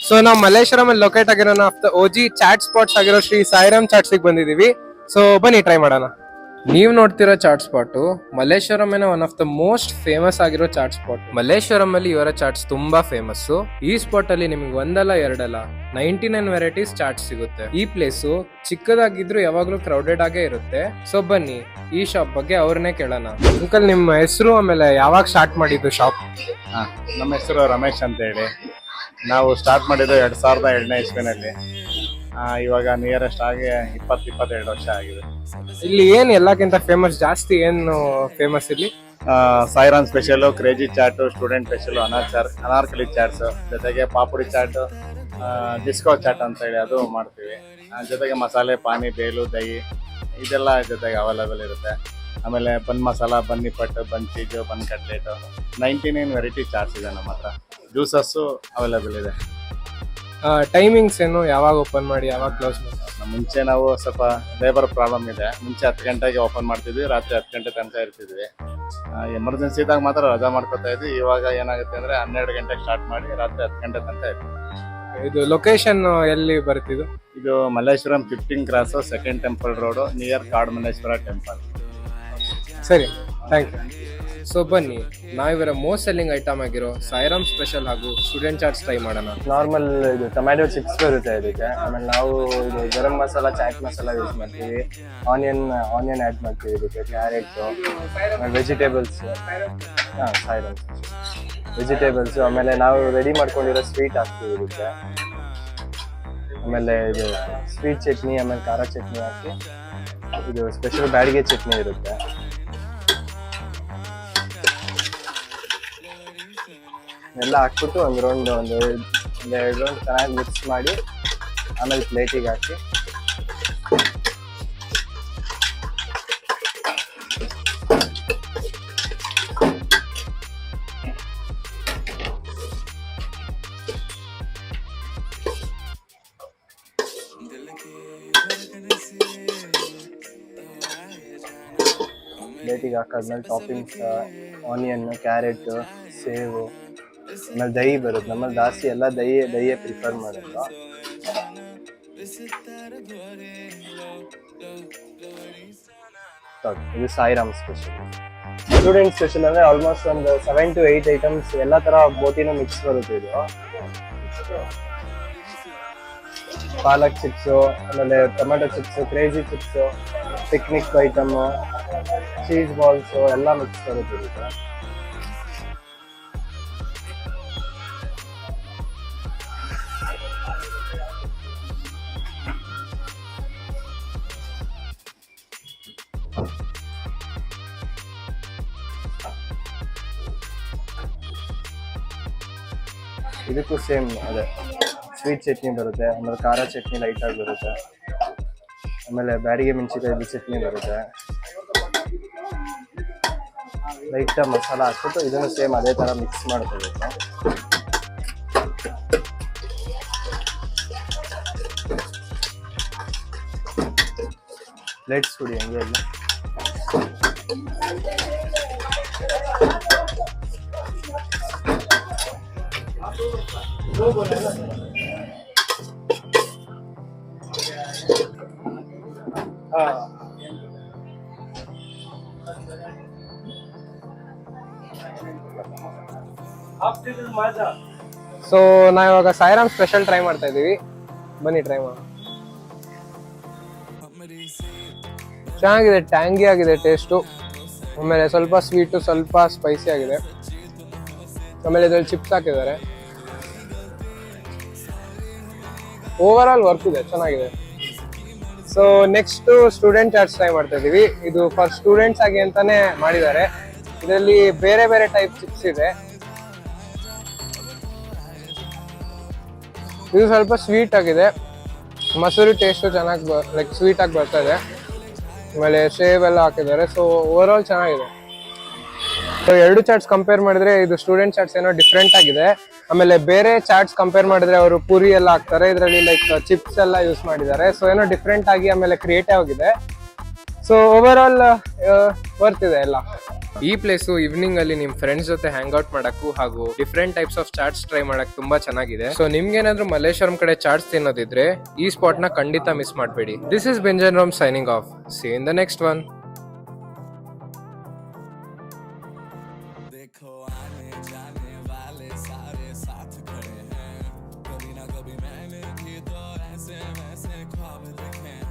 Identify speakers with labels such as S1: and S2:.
S1: So ನಾವು ಮಲ್ಲೇಶ್ವರಂ ಅಲ್ಲಿ locate ಆಗಿರೋ ಆಫ್ ದ ಓಜಿ ಚಾಟ್ ಸ್ಪಾಟ್ಸ್ ಆಗಿರೋ ಶ್ರೀ ಸಾಯಿರಾಮ್ ಚಾಟ್ಸ್ ಬಂದಿದೀವಿ. ಸೊ ಬನ್ನಿ ಟ್ರೈ ಮಾಡೋಣ. ನೀವು ನೋಡ್ತಿರೋ chaat spot Malleshwaram one of the most famous ಆಗಿರೋ ಚಾಟ್ ಸ್ಪಾಟ್. ಮಲ್ಲೇಶ್ವರಂ ಅಲ್ಲಿ ಇವರ ಚಾಟ್ಸ್ ತುಂಬಾ ಫೇಮಸ್. ಈ ಸ್ಪಾಟ್ ಅಲ್ಲಿ ನಿಮ್ಗೆ ಒಂದಲ್ಲ ಎರಡಲ್ಲ 99 ವೆರೈಟೀಸ್ ಚಾಟ್ಸ್ ಸಿಗುತ್ತೆ. ಈ ಪ್ಲೇಸ್ ಚಿಕ್ಕದಾಗಿದ್ರು ಯಾವಾಗ್ಲೂ ಕ್ರೌಡೆಡ್ ಆಗೇ ಇರುತ್ತೆ. ಸೊ ಬನ್ನಿ ಈ ಶಾಪ್ ಬಗ್ಗೆ ಅವ್ರನ್ನೇ ಕೇಳೋಣ. ಅಂಕಲ್, ನಿಮ್ಮ ಹೆಸರು, ಆಮೇಲೆ ಯಾವಾಗ ಸ್ಟಾರ್ಟ್ ಮಾಡಿದ್ದು ಶಾಪ್?
S2: ನಮ್ಮ ಹೆಸರು ರಮೇಶ್ ಅಂತ ಹೇಳಿ. ನಾವು ಸ್ಟಾರ್ಟ್ ಮಾಡಿದ್ದು 2002ನೇ ಇಸ್ವಿನಲ್ಲಿ. ಇವಾಗ ನಿಯರೆಸ್ಟ್ ಆಗಿ 22 ವರ್ಷ ಆಗಿದೆ.
S1: ಇಲ್ಲಿ ಏನ್ ಎಲ್ಲಕ್ಕಿಂತ ಫೇಮಸ್, ಜಾಸ್ತಿ ಏನು ಫೇಮಸ್ ಇಲ್ಲಿ?
S2: Sairam special, crazy chaat, student special, Anarkali chaats, ಜೊತೆಗೆ ಪಾಪುಡಿ ಚಾಟ್, ಡಿಸ್ಕೋ ಚಾಟ್ ಅಂತ ಹೇಳಿ ಅದು ಮಾಡ್ತೀವಿ. ಜೊತೆಗೆ ಮಸಾಲೆ, ಪಾನಿ, ಬೇಲು, ದಹಿ ಇದೆಲ್ಲ ಜೊತೆಗೆ ಅವೈಲೇಬಲ್ ಇರುತ್ತೆ. ಆಮೇಲೆ ಬನ್ ಮಸಾಲ, ಬನ್ ನಿಪ್ಪಟ್ಟು, ಬನ್ ಚೀಜು, ಬನ್ ಕಟ್ಲೆಟು, 99 ವೆರೈಟಿ ಚಾಟ್ಸ್ ಇದೆ ನಮ್ಮ ಹತ್ರ. ಜ್ಯೂಸಸ್ಸು ಅವೈಲೇಬಲ್ ಇದೆ.
S1: ಟೈಮಿಂಗ್ಸ್ ಏನು, ಯಾವಾಗ ಓಪನ್ ಮಾಡಿ ಯಾವಾಗ ಕ್ಲೋಸ್ ಮಾಡಿ?
S2: ಮುಂಚೆ ನಾವು ಸ್ವಲ್ಪ ಲೇಬರ್ ಪ್ರಾಬ್ಲಮ್ ಇದೆ. ಮುಂಚೆ 10 ಗಂಟೆಗೆ ಓಪನ್ ಮಾಡ್ತಿದ್ವಿ, ರಾತ್ರಿ 10 ಗಂಟೆ ತನಕ ಇರ್ತಿದ್ವಿ. ಎಮರ್ಜೆನ್ಸಿ ಇದ್ದಾಗ ಮಾತ್ರ ರಜಾ ಮಾಡ್ಕೊತಾ ಇದ್ವಿ. ಇವಾಗ ಏನಾಗುತ್ತೆ ಅಂದ್ರೆ 12 ಗಂಟೆಗೆ ಸ್ಟಾರ್ಟ್ ಮಾಡಿ ರಾತ್ರಿ 10 ಗಂಟೆ ತನಕ ಇರ್ತೀವಿ.
S1: ಇದು ಲೊಕೇಶನ್ ಎಲ್ಲಿ ಬರ್ತಿದ್ದು?
S2: ಇದು Malleshwaram 15 cross, second temple road, near Kadumalleshwara temple.
S1: ಸರಿ, ಥ್ಯಾಂಕ್ ಯು. ಸೊ ಬನ್ನಿ ನಾವಿವರ ಮೋಸ್ಟ್ ಸೆಲ್ಲಿಂಗ್ ಐಟಮ್ ಆಗಿರೋ ಸಾಯಿರಾಮ್ ಸ್ಪೆಷಲ್ ಹಾಗೂ ಸ್ಟೂಡೆಂಟ್ ಚಾಟ್ಸ್ ಟ್ರೈ ಮಾಡೋಣ.
S3: ನಾರ್ಮಲ್ ಇದು ಟೊಮ್ಯಾಟೊ ಚಿಪ್ಸ್ ಬರುತ್ತೆ ಇದಕ್ಕೆ. ಆಮೇಲೆ ನಾವು ಇದು ಗರಂ ಮಸಾಲ, ಚಾಟ್ ಮಸಾಲ ಯೂಸ್ ಮಾಡ್ತೀವಿ. ಆನಿಯನ್ ಆ್ಯಡ್ ಮಾಡ್ತೀವಿ ಇದಕ್ಕೆ. ಕ್ಯಾರೆಟ್, ಆಮೇಲೆ ವೆಜಿಟೇಬಲ್ಸ್, ಸಾಯಿರಾಮ್ ವೆಜಿಟೇಬಲ್ಸ್. ಆಮೇಲೆ ನಾವು ರೆಡಿ ಮಾಡ್ಕೊಂಡಿರೋ ಸ್ವೀಟ್ ಹಾಕ್ತೀವಿ ಇದಕ್ಕೆ. ಆಮೇಲೆ ಇದು ಸ್ವೀಟ್ ಚಟ್ನಿ, ಆಮೇಲೆ ಖಾರ ಚಟ್ನಿ ಹಾಕಿ, ಇದು ಸ್ಪೆಷಲ್ ಬ್ಯಾಡಿಗೆ ಚಟ್ನಿ ಇರುತ್ತೆ. ಎಲ್ಲ ಹಾಕ್ಬಿಟ್ಟು ಒಂದು ಎರಡು ರೌಂಡ್ ಚೆನ್ನಾಗಿ ಮಿಕ್ಸ್ ಮಾಡಿ ಆಮೇಲೆ ಪ್ಲೇಟಿಗೆ ಹಾಕಿ ಹಾಕಾದ್ಮೇಲೆ ಟಾಪಿಂಗ್ಸ್ ಆನಿಯನ್, ಕ್ಯಾರೆಟ್, ಸೇವು, ಆಮೇಲೆ ದಹಿ ಬರುತ್ತೆ. ನಮ್ಮಲ್ಲಿ ಜಾಸ್ತಿ ಎಲ್ಲ ದಹಿಯೇ ಪ್ರಿಫರ್ ಮಾಡೋದು. ಇದು ಸಾಯಿರಾಮ್ ಸ್ಪೆಷಲ್. ಸ್ಟೂಡೆಂಟ್ ಸ್ಪೆಷಲ್ ಅಂದ್ರೆ ಆಲ್ಮೋಸ್ಟ್ ಒಂದು 7 to 8 ಐಟಮ್ಸ್, ಎಲ್ಲ ತರ ಬೋಟಿನೂ ಮಿಕ್ಸ್ ಬರುತ್ತೆ. ಇದು ಪಾಲಕ್ ಚಿಪ್ಸು, ಆಮೇಲೆ tomato chips, crazy chips, picnic item, cheese balls ಎಲ್ಲ ಮಿಕ್ಸ್ ಬರುತ್ತೆ ಇದಕ್ಕೆ. ಇದಕ್ಕೂ ಸೇಮ್ ಅದೇ ಸ್ವೀಟ್ ಚಟ್ನಿ ಬರುತ್ತೆ, ಆಮೇಲೆ ಖಾರ ಚಟ್ನಿ ಲೈಟಾಗಿ ಬರುತ್ತೆ, ಆಮೇಲೆ ಬ್ಯಾಡಿಗೆ ಮೆಣಸಿನಕಾಯಿ ಚಟ್ನಿ ಬರುತ್ತೆ. ಲೈಟಾಗಿ ಮಸಾಲ ಹಾಕ್ಬಿಟ್ಟು ಇದನ್ನು ಸೇಮ್ ಅದೇ ಥರ ಮಿಕ್ಸ್ ಮಾಡ್ಕೋಬೇಕು. ಪ್ಲೇಟ್ಸ್ ಕೊಡಿ ಹಂಗೆ ಎಲ್ಲ.
S1: ಸೊ ನಾವಿವಾಗ ಸಾಯಿರಾಮ್ ಸ್ಪೆಷಲ್ ಟ್ರೈ ಮಾಡ್ತಾ ಇದೀವಿ. ಬನ್ನಿ ಟ್ರೈ ಮಾಡೋಣ. ಚೆನ್ನಾಗಿದೆ, ಟ್ಯಾಂಗಿ ಆಗಿದೆ ಟೇಸ್ಟು. ಆಮೇಲೆ ಸ್ವಲ್ಪ ಸ್ವೀಟು, ಸ್ವಲ್ಪ ಸ್ಪೈಸಿ ಆಗಿದೆ. ಆಮೇಲೆ ಇದ್ರಲ್ಲಿ ಚಿಪ್ಸ್ ಹಾಕಿದ್ದಾರೆ. ಓವರ್ ಆಲ್ ವರ್ಕ್ ಇದೆ, ಚೆನ್ನಾಗಿದೆ. So next student chaats try ಮಾಡ್ತಾ ಇದೀವಿ. ಇದು ಫಾರ್ ಸ್ಟೂಡೆಂಟ್ಸ್ ಆಗಿ ಅಂತಾನೆ ಮಾಡಿದ್ದಾರೆ. ಇದರಲ್ಲಿ ಬೇರೆ ಬೇರೆ ಟೈಪ್ ಚಿಪ್ಸ್ ಇದೆ. ಇದು ಸ್ವಲ್ಪ ಸ್ವೀಟ್ ಆಗಿದೆ, ಮಸೂರಿ ಟೇಸ್ಟು ಚೆನ್ನಾಗಿ ಲೈಕ್ ಸ್ವೀಟ್ ಆಗಿ ಬರ್ತಾ ಇದೆ. ಆಮೇಲೆ ಸೇವ್ ಎಲ್ಲ ಹಾಕಿದ್ದಾರೆ. ಸೊ ಓವರ್ ಆಲ್ ಚೆನ್ನಾಗಿದೆ. ಸೊ ಎರಡು ಚಾಟ್ಸ್ ಕಂಪೇರ್ ಮಾಡಿದ್ರೆ ಇದು ಸ್ಟೂಡೆಂಟ್ ಚಾಟ್ಸ್ ಏನೋ ಡಿಫ್ರೆಂಟ್ ಆಗಿದೆ. ಆಮೇಲೆ ಬೇರೆ ಚಾಟ್ಸ್ ಕಂಪೇರ್ ಮಾಡಿದ್ರೆ ಅವರು ಪೂರಿ ಎಲ್ಲ ಹಾಕ್ತಾರೆ, ಇದರಲ್ಲಿ ಲೈಕ್ ಚಿಪ್ಸ್ ಎಲ್ಲ ಯೂಸ್ ಮಾಡಿದ್ದಾರೆ. ಸೊ ಏನೋ ಡಿಫ್ರೆಂಟ್ ಆಗಿ ಆಮೇಲೆ ಕ್ರಿಯೇಟಿವ್ ಆಗಿದೆ. ಸೊ ಓವರ್ ಆಲ್ ಬರ್ತಿದೆ ಎಲ್ಲ. ಈ ಪ್ಲೇಸು ಈವ್ನಿಂಗ್ ಅಲ್ಲಿ ನಿಮ್ ಫ್ರೆಂಡ್ಸ್ ಜೊತೆ ಹ್ಯಾಂಗ್ ಔಟ್ ಮಾಡಕ್ಕೂ ಹಾಗೂ different types of chaats try ಮಾಡಕ್ ತುಂಬಾ ಚೆನ್ನಾಗಿದೆ. ಸೊ ನಿಮ್ಗೆ ಏನಾದ್ರು ಮಲ್ಲೇಶ್ವರಂ ಕಡೆ ಚಾಟ್ಸ್ ತಿನ್ನೋದಿದ್ರೆ ಈ ಸ್ಪಾಟ್ ನ ಖಂಡಿತ ಮಿಸ್ ಮಾಡಬೇಡಿ. ದಿಸ್ ಇಸ್ ಬೆಂಜನ್ Ram signing off. See in the next one.
S4: देखो आने जाने वाले सारे साथ खड़े हैं, कभी ना कभी मैंने भी तो ऐसे वैसे ख्वाब देखे हैं.